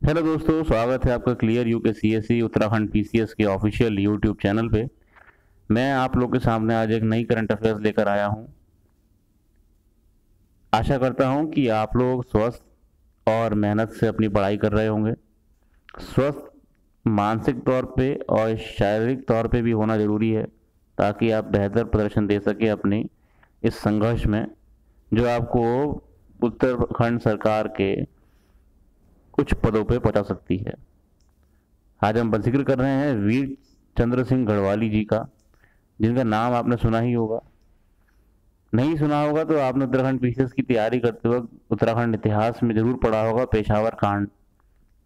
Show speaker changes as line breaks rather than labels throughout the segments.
Hello दोस्तों, स्वागत है आपका क्लियर यू के सीएसई उत्तराखंड पीसीएस के ऑफिशियल यूट्यूब चैनल पे। मैं आप लोग के सामने आज एक नई करंट अफेयर्स लेकर आया हूं। आशा करता हूं कि आप लोग स्वस्थ और मेहनत से अपनी पढ़ाई कर रहे होंगे। स्वस्थ मानसिक तौर पे और शारीरिक तौर पे भी होना ज़रूरी है, ताकि आप बेहतर प्रदर्शन दे सकें अपने इस संघर्ष में, जो आपको उत्तराखंड सरकार के कुछ पदों पे पहुंचा सकती है। आज हम जिक्र कर रहे हैं वीर चंद्र सिंह गढ़वाली जी का, जिनका नाम आपने सुना ही होगा। नहीं सुना होगा तो आपने उत्तराखंड पीसीएस की तैयारी करते वक्त उत्तराखंड इतिहास में जरूर पढ़ा होगा पेशावर कांड।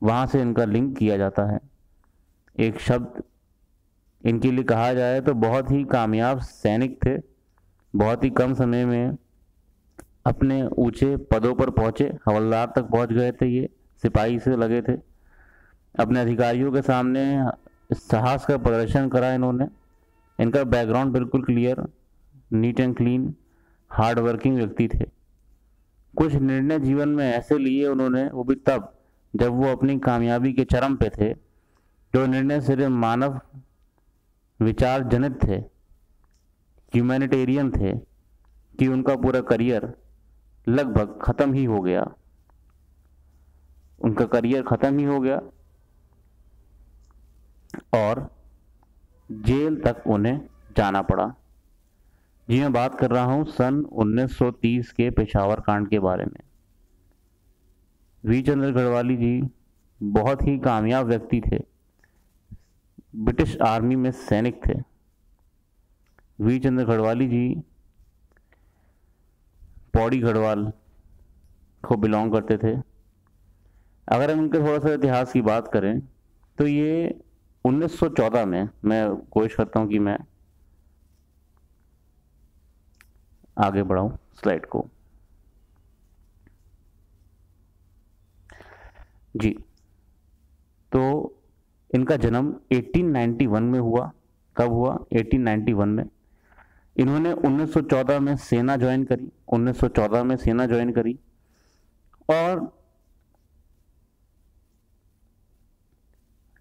वहां से इनका लिंक किया जाता है। एक शब्द इनके लिए कहा जाए तो बहुत ही कामयाब सैनिक थे। बहुत ही कम समय में अपने ऊंचे पदों पर पहुंचे, हवलदार तक पहुंच गए थे। ये सिपाही से लगे थे। अपने अधिकारियों के सामने साहस का प्रदर्शन करा इन्होंने। इनका बैकग्राउंड बिल्कुल clear, neat and clean, hard working व्यक्ति थे। कुछ निर्णय जीवन में ऐसे लिए उन्होंने, वो भी तब जब वो अपनी कामयाबी के चरम पे थे। जो निर्णय सिर्फ मानव विचार जनित थे, ह्यूमैनिटेरियन थे, कि उनका पूरा करियर लगभग खत्म ही हो गया। उनका करियर खत्म ही हो गया और जेल तक उन्हें जाना पड़ा। जी, मैं बात कर रहा हूं सन 1930 के पेशावर कांड के बारे में। वीर चंद्र गढ़वाली जी बहुत ही कामयाब व्यक्ति थे। ब्रिटिश आर्मी में सैनिक थे। वीर चंद्र गढ़वाली जी पौड़ी गढ़वाल को बिलोंग करते थे। अगर हम इनके थोड़ा सा इतिहास की बात करें तो ये 1914 में, मैं कोशिश करता हूं कि मैं आगे बढ़ाऊं स्लाइड को। जी, तो इनका जन्म 1891 में हुआ। कब हुआ? 1891 में। इन्होंने 1914 में सेना ज्वाइन करी। 1914 में सेना ज्वाइन करी और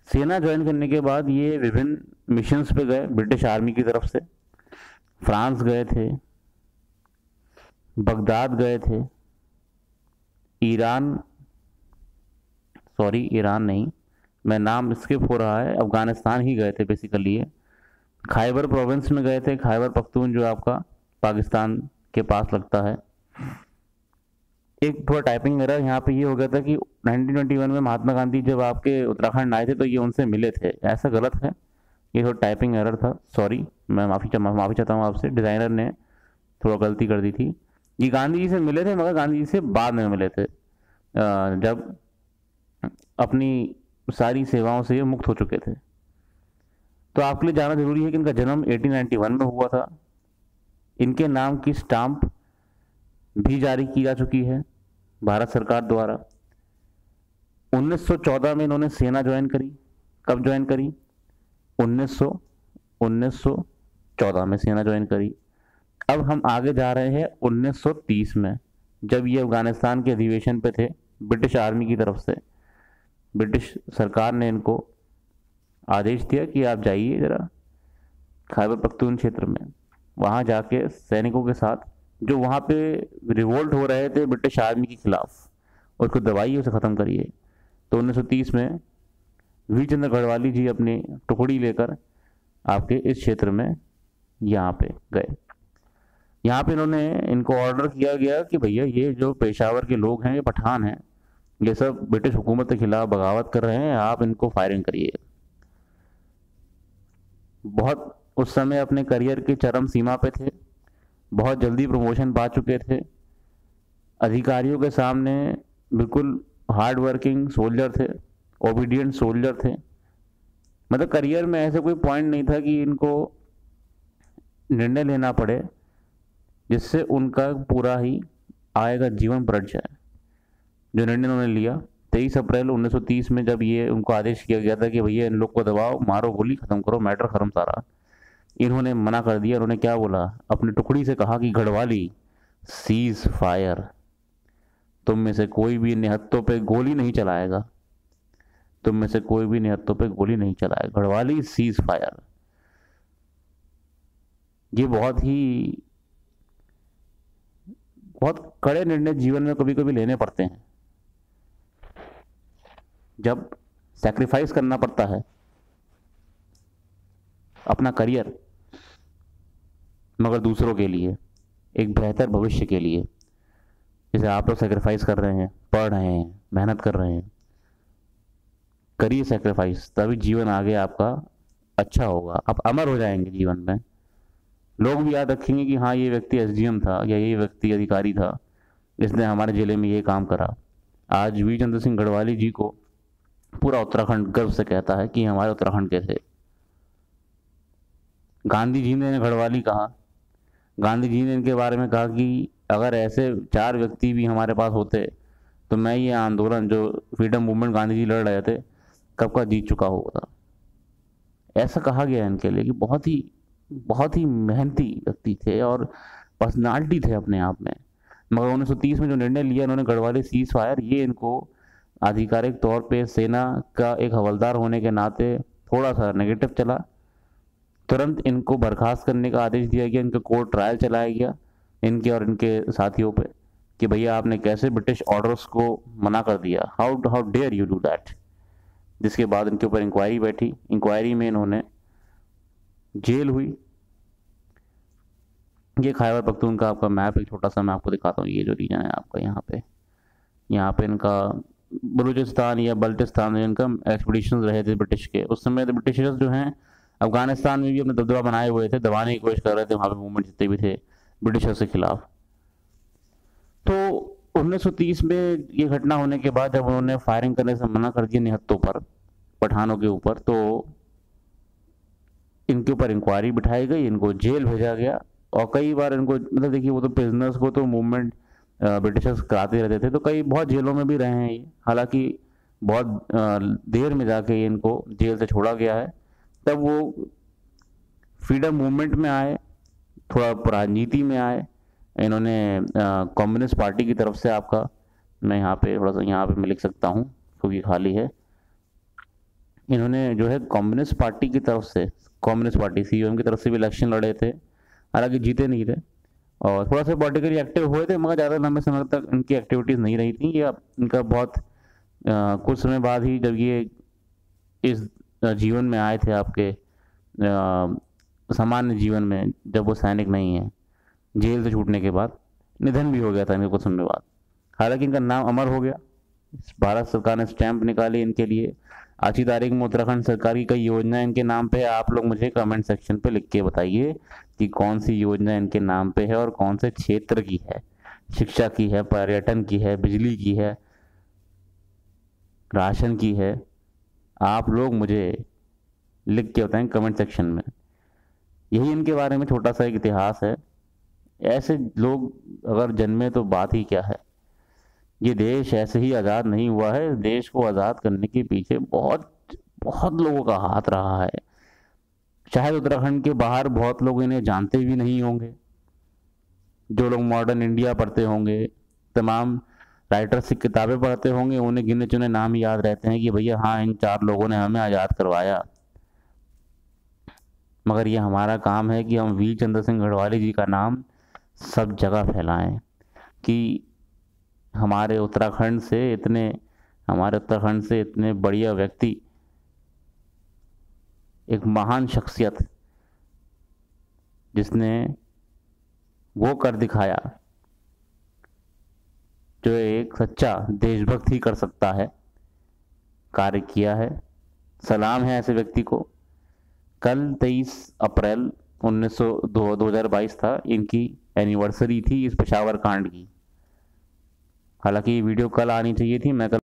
सेना ज्वाइन करने के बाद ये विभिन्न मिशंस पे गए ब्रिटिश आर्मी की तरफ से। फ्रांस गए थे, बगदाद गए थे, ईरान, सॉरी ईरान नहीं, मैं नाम स्किप हो रहा है, अफगानिस्तान ही गए थे बेसिकली ये। खैबर प्रोविंस में गए थे, खैबर पख्तून जो आपका पाकिस्तान के पास लगता है। एक थोड़ा टाइपिंग एरर यहाँ पे ये हो गया था कि 1921 में महात्मा गांधी जब आपके उत्तराखंड आए थे तो ये उनसे मिले थे, ऐसा गलत है। ये थोड़ा टाइपिंग एरर था, सॉरी, मैं माफ़ी चाहता हूँ आपसे। डिज़ाइनर ने थोड़ा गलती कर दी थी। ये गांधी जी से मिले थे, मगर गांधी जी से बाद में मिले थे, जब अपनी सारी सेवाओं से ये मुक्त हो चुके थे। तो आपके लिए जानना जरूरी है कि इनका जन्म 1891 में हुआ था। इनके नाम की स्टाम्प भी जारी की जा चुकी है भारत सरकार द्वारा। 1914 में इन्होंने सेना ज्वाइन करी। कब ज्वाइन करी? 1914 में सेना ज्वाइन करी। अब हम आगे जा रहे हैं 1930 में, जब ये अफगानिस्तान के अधिवेशन पे थे ब्रिटिश आर्मी की तरफ से। ब्रिटिश सरकार ने इनको आदेश दिया कि आप जाइए ज़रा खैबर पख्तून क्षेत्र में, वहाँ जाके सैनिकों के साथ जो वहाँ पे रिवोल्ट हो रहे थे ब्रिटिश आर्मी के खिलाफ, उसको दबाइए, उसे ख़त्म करिए। तो 1930 में वीर चंद्र गढ़वाली जी अपनी टुकड़ी लेकर आपके इस क्षेत्र में यहाँ पे गए। यहाँ पे इनको ऑर्डर किया गया कि भैया ये जो पेशावर के लोग हैं, ये पठान हैं, ये सब ब्रिटिश हुकूमत के खिलाफ बगावत कर रहे हैं, आप इनको फायरिंग करिए। बहुत उस समय अपने करियर की चरम सीमा पे थे, बहुत जल्दी प्रमोशन पा चुके थे, अधिकारियों के सामने बिल्कुल हार्ड वर्किंग सोल्जर थे, ओबीडियंट सोल्जर थे। मतलब करियर में ऐसे कोई पॉइंट नहीं था कि इनको निर्णय लेना पड़े जिससे उनका पूरा ही आय का जीवन पलट जाए। जो निर्णय उन्होंने लिया 23 अप्रैल 1930 में, जब ये उनको आदेश किया गया था कि भैया इन लोग को दबाओ, मारो, गोली, खत्म करो, मैटर खत्म सारा, इन्होंने मना कर दिया। उन्होंने क्या बोला? अपनी टुकड़ी से कहा कि गढ़वाली सीज फायर, तुम में से कोई भी निहत्तों पे गोली नहीं चलाएगा। तुम में से कोई भी निहत्तों पे गोली नहीं चलाए। गढ़वाली सीज फायर, ये बहुत कड़े निर्णय जीवन में कभी कभी लेने पड़ते हैं। जब सैक्रिफाइस करना पड़ता है अपना करियर, मगर दूसरों के लिए, एक बेहतर भविष्य के लिए, जैसे आप लोग सैक्रिफाइस कर रहे हैं, पढ़ रहे हैं, मेहनत कर रहे हैं, करिए सैक्रिफाइस, तभी जीवन आगे आपका अच्छा होगा। आप अमर हो जाएंगे जीवन में। लोग भी याद रखेंगे कि हाँ, ये व्यक्ति एसडीएम था या ये व्यक्ति अधिकारी था, इसने हमारे जिले में ये काम करा। आज वीर चंद्र सिंह गढ़वाली जी को पूरा उत्तराखंड गर्व से कहता है कि हमारे उत्तराखंड के थे। गांधी जी ने गढ़वाली कहा, गांधी जी ने इनके बारे में कहा कि अगर ऐसे 4 व्यक्ति भी हमारे पास होते तो मैं ये आंदोलन जो फ्रीडम मूवमेंट गांधी जी लड़ रहे थे कब का जीत चुका होता। ऐसा कहा गया इनके लिए कि बहुत ही मेहनती व्यक्ति थे और पर्सनालिटी थे अपने आप में। मगर 1930 में जो निर्णय लिया इन्होंने, गढ़वाली सीज फायर, ये इनको आधिकारिक तौर पे सेना का एक हवलदार होने के नाते थोड़ा सा नेगेटिव चला। तुरंत इनको बर्खास्त करने का आदेश दिया गया, इनका कोर्ट ट्रायल चलाया गया इनके और इनके साथियों पे कि भैया आपने कैसे ब्रिटिश ऑर्डर्स को मना कर दिया, how dare you do that. जिसके बाद इनके ऊपर इंक्वायरी बैठी, इंक्वायरी में इन्होंने जेल हुई। ये खैबर पख्तूनख्वा का आपका मैप एक छोटा सा मैं आपको दिखाता हूँ। ये जो रीजन है आपका, यहाँ पे इनका बलूचिस्तान या बल्टिस्तान में इनका एक्सपीडिशन रहे थे ब्रिटिश के। उस समय ब्रिटिशर्स जो हैं अफगानिस्तान में भी अपने दबदबा बनाए हुए थे, दबाने की कोशिश कर रहे थे वहाँ पे मूवमेंट जितने भी थे ब्रिटिशर्स के खिलाफ। तो 1930 में ये घटना होने के बाद जब उन्होंने फायरिंग करने से मना कर दिया निहत्तों पर, पठानों के ऊपर, तो इनके ऊपर इंक्वायरी बिठाई गई, इनको जेल भेजा गया। और कई बार इनको, मतलब देखिए, वो तो प्रिजनर्स को तो मूवमेंट ब्रिटिशर्स कराते रहते थे, तो बहुत जेलों में भी रहे हैं ये। हालांकि बहुत देर में जाके इनको जेल से छोड़ा गया है। तब वो फ्रीडम मूवमेंट में आए, थोड़ा राजनीति में आए। इन्होंने कम्युनिस्ट पार्टी की तरफ से, आपका मैं यहाँ पे थोड़ा सा यहाँ पे मैं लिख सकता हूँ क्योंकि खाली है, इन्होंने जो है कम्युनिस्ट पार्टी की तरफ से, कम्युनिस्ट पार्टी सीयूएम की तरफ से भी इलेक्शन लड़े थे। हालांकि जीते नहीं थे और थोड़ा सा पॉलिटिकली एक्टिव हुए थे, मगर ज़्यादा लंबे समय तक इनकी एक्टिविटीज़ नहीं रही थी। या इनका बहुत कुछ समय बाद ही जब ये इस जीवन में आए थे, आपके सामान्य जीवन में, जब वो सैनिक नहीं है, जेल से छूटने के बाद निधन भी हो गया था इनके कुछ समय बाद। हालांकि इनका नाम अमर हो गया। भारत सरकार ने स्टैंप निकाली इनके लिए। आज की तारीख में उत्तराखंड सरकार की कई योजना इनके नाम पे है। आप लोग मुझे कमेंट सेक्शन पे लिख के बताइए कि कौन सी योजना इनके नाम पे है और कौन से क्षेत्र की है। शिक्षा की है, पर्यटन की है, बिजली की है, राशन की है। आप लोग मुझे लिख के बताएं कमेंट सेक्शन में। यही इनके बारे में छोटा सा एक इतिहास है। ऐसे लोग अगर जन्मे तो बात ही क्या है। ये देश ऐसे ही आज़ाद नहीं हुआ है। देश को आज़ाद करने के पीछे बहुत बहुत लोगों का हाथ रहा है। शायद उत्तराखंड के बाहर बहुत लोग इन्हें जानते भी नहीं होंगे। जो लोग मॉडर्न इंडिया पढ़ते होंगे, तमाम राइटर्स की किताबें पढ़ते होंगे, उन्हें गिने चुने नाम याद रहते हैं कि भैया हाँ, इन 4 लोगों ने हमें आज़ाद करवाया। मगर ये हमारा काम है कि हम वीर चंद्र सिंह गढ़वाली जी का नाम सब जगह फैलाएं कि हमारे उत्तराखंड से इतने बढ़िया व्यक्ति, एक महान शख्सियत, जिसने वो कर दिखाया जो एक सच्चा देशभक्त ही कर सकता है, कार्य किया है। सलाम है ऐसे व्यक्ति को। कल 23 अप्रैल 2022 था, इनकी एनिवर्सरी थी इस पेशावर कांड की। हालांकि ये वीडियो कल आनी चाहिए थी, मैं कल